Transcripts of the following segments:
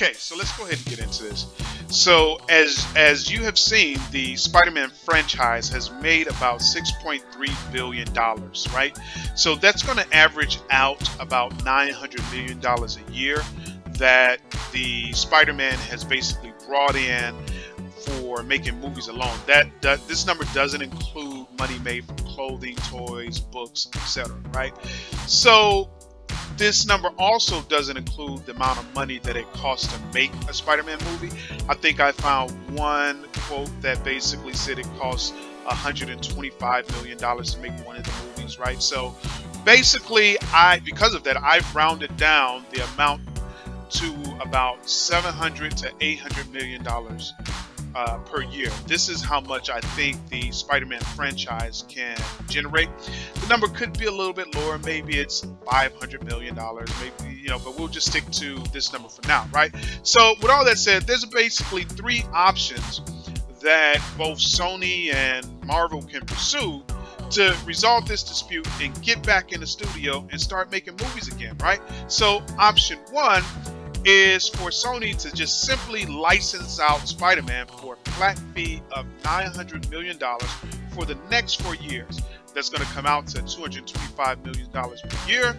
Okay, so let's go ahead and get into this. So as you have seen, the Spider-Man franchise has made about $6.3 billion, right? So that's going to average out about $900 million a year that the Spider-Man has basically brought in for making movies alone. This number doesn't include money made from clothing, toys, books, etc. Right? So this number also doesn't include the amount of money that it costs to make a Spider-Man movie. I think I found one quote that basically said it costs $125 million to make one of the movies, right? So basically, because of that, I've rounded down the amount to about $700 to $800 million per year. This is how much I think the Spider-Man franchise can generate. The number could be a little bit lower. Maybe it's $500 million, maybe, but we'll just stick to this number for now, right? So with all that said, there's basically three options that both Sony and Marvel can pursue to resolve this dispute and get back in the studio and start making movies again, right? So option one is for Sony to just simply license out Spider-Man for a flat fee of $900 million for the next 4 years. That's going to come out to $225 million per year.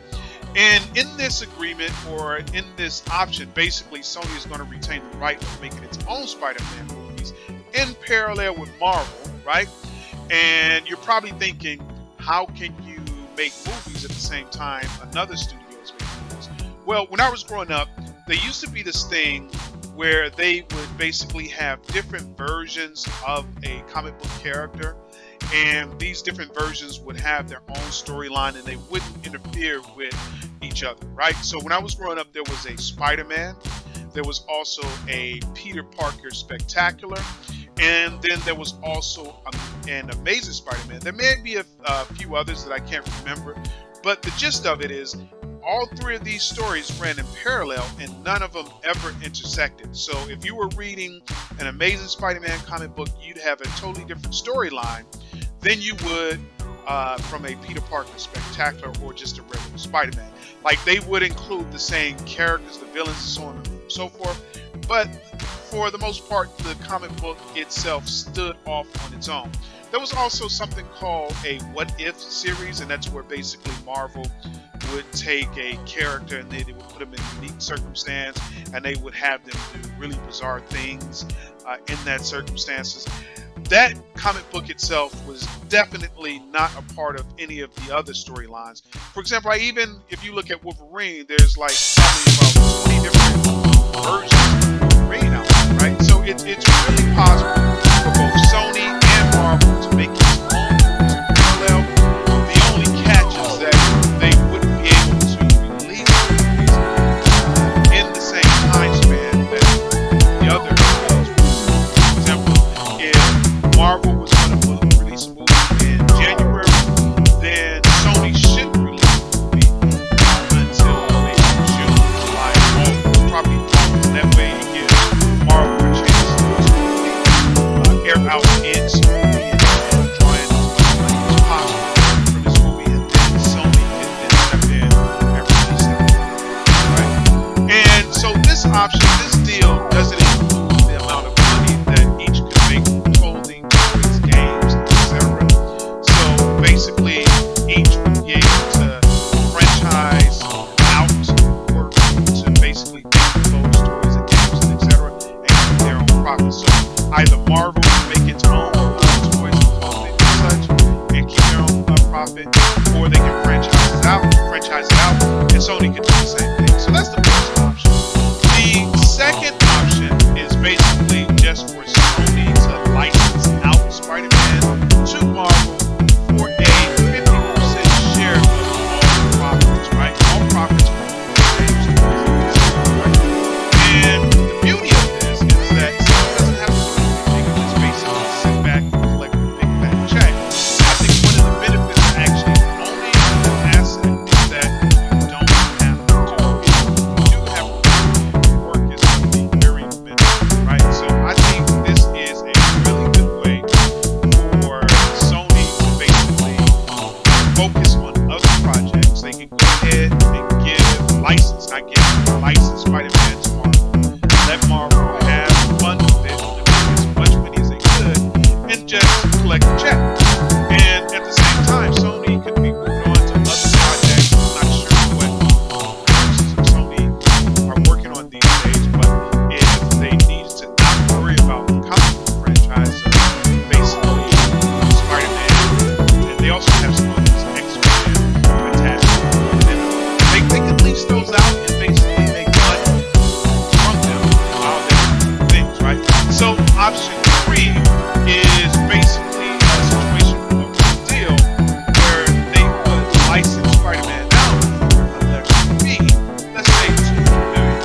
And in this agreement, or in this option, basically Sony is going to retain the right of making its own Spider-Man movies in parallel with Marvel, right? And you're probably thinking, how can you make movies at the same time another studio is making movies? Well, when I was growing up, there used to be this thing where they would basically have different versions of a comic book character, and these different versions would have their own storyline and they wouldn't interfere with each other, right? So when I was growing up, there was a Spider-Man, there was also a Peter Parker Spectacular, and then there was also an Amazing Spider-Man. There may be a few others that I can't remember, but the gist of it is all three of these stories ran in parallel and none of them ever intersected. So if you were reading an Amazing Spider-Man comic book, you'd have a totally different storyline than you would from a Peter Parker Spectacular or just a regular Spider-Man. Like, they would include the same characters, the villains, and so on and so forth, but for the most part, the comic book itself stood off on its own. There was also something called a What If series, and that's where basically Marvel would take a character and they would put them in unique circumstance, and they would have them do really bizarre things in that circumstances. That comic book itself was definitely not a part of any of the other storylines. For example, if you look at Wolverine, there's like probably about 20 different versions of Wolverine out there, right? So it's really possible for both Sony and Marvel to make its own parallel. The only catch is that they wouldn't be able to release movies in the same time span that the other movies were. For example, if Marvel was going to release a movie in January, then Sony shouldn't release a movie until maybe June, July, August, probably August. That way it gives Marvel a chance to air out its movie and draw in as much money as possible from this movie, and then Sony can then step in and release it. Right? And so this option, this deal, doesn't include the amount of money that each could make from clothing, toys, games, etc. So basically, each would be able to franchise out work to basically make clothes, toys, and games, and etc. and keep their own profit. So either Marvel can make its own toys and clothing and such and keep their own profit, or they can franchise it out, and Sony can do the same thing. So that's the first option. The second option is basically just for Sony to license out Spider-Man to Marvel for a 50% share of all profits, right? All profits from the same stories, right? And the beauty of this is that Sony doesn't have to do anything. They can just basically sit back and collect a big fat check. I think one of the benefits of actually owning an asset is that you don't have to do it. If you do have to do it, work is going to be very minimal, right? So I think this is a really good way for Sony to basically focus on other projects. They can go ahead and give license Spider-Man to Marvel. collect a check. And at the same time, Sony could be moving on to other projects. I'm not sure what Sony are working on these days, but if they need to not worry about the comic book franchise of basically Spider-Man, and they also have some others, X-Men, Fantastic, and they can lease those out and basically make money from them while they're doing things, right? So option 3 is basically a situation of a deal where they would license Spider-Man out for a lesser fee, let's say $2 million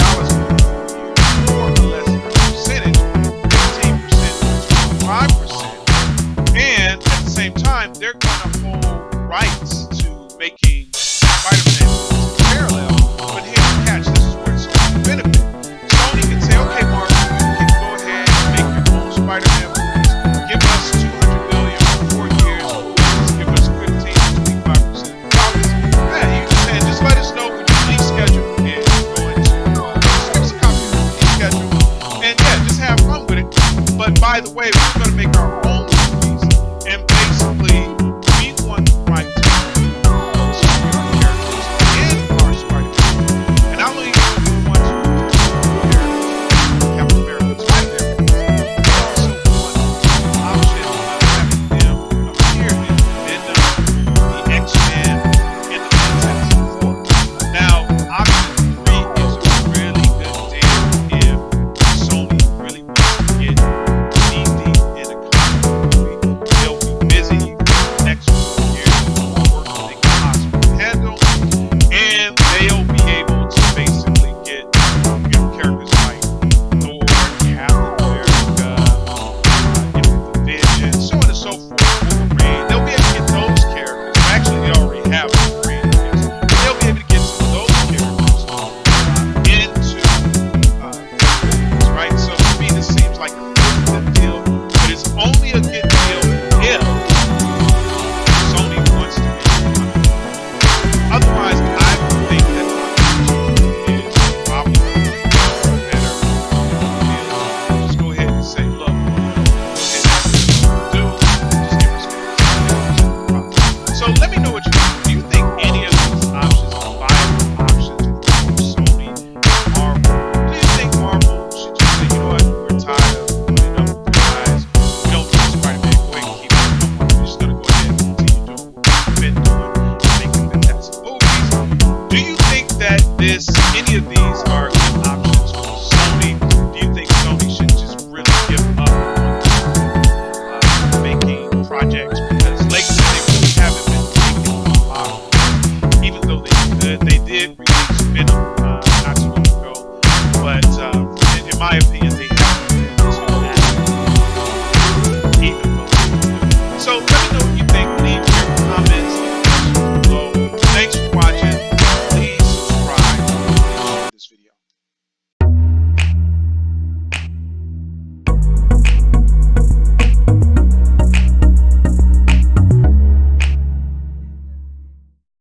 more or less percentage, 15% to 25%. And at the same time, they're going to hold rights to making Spider-Man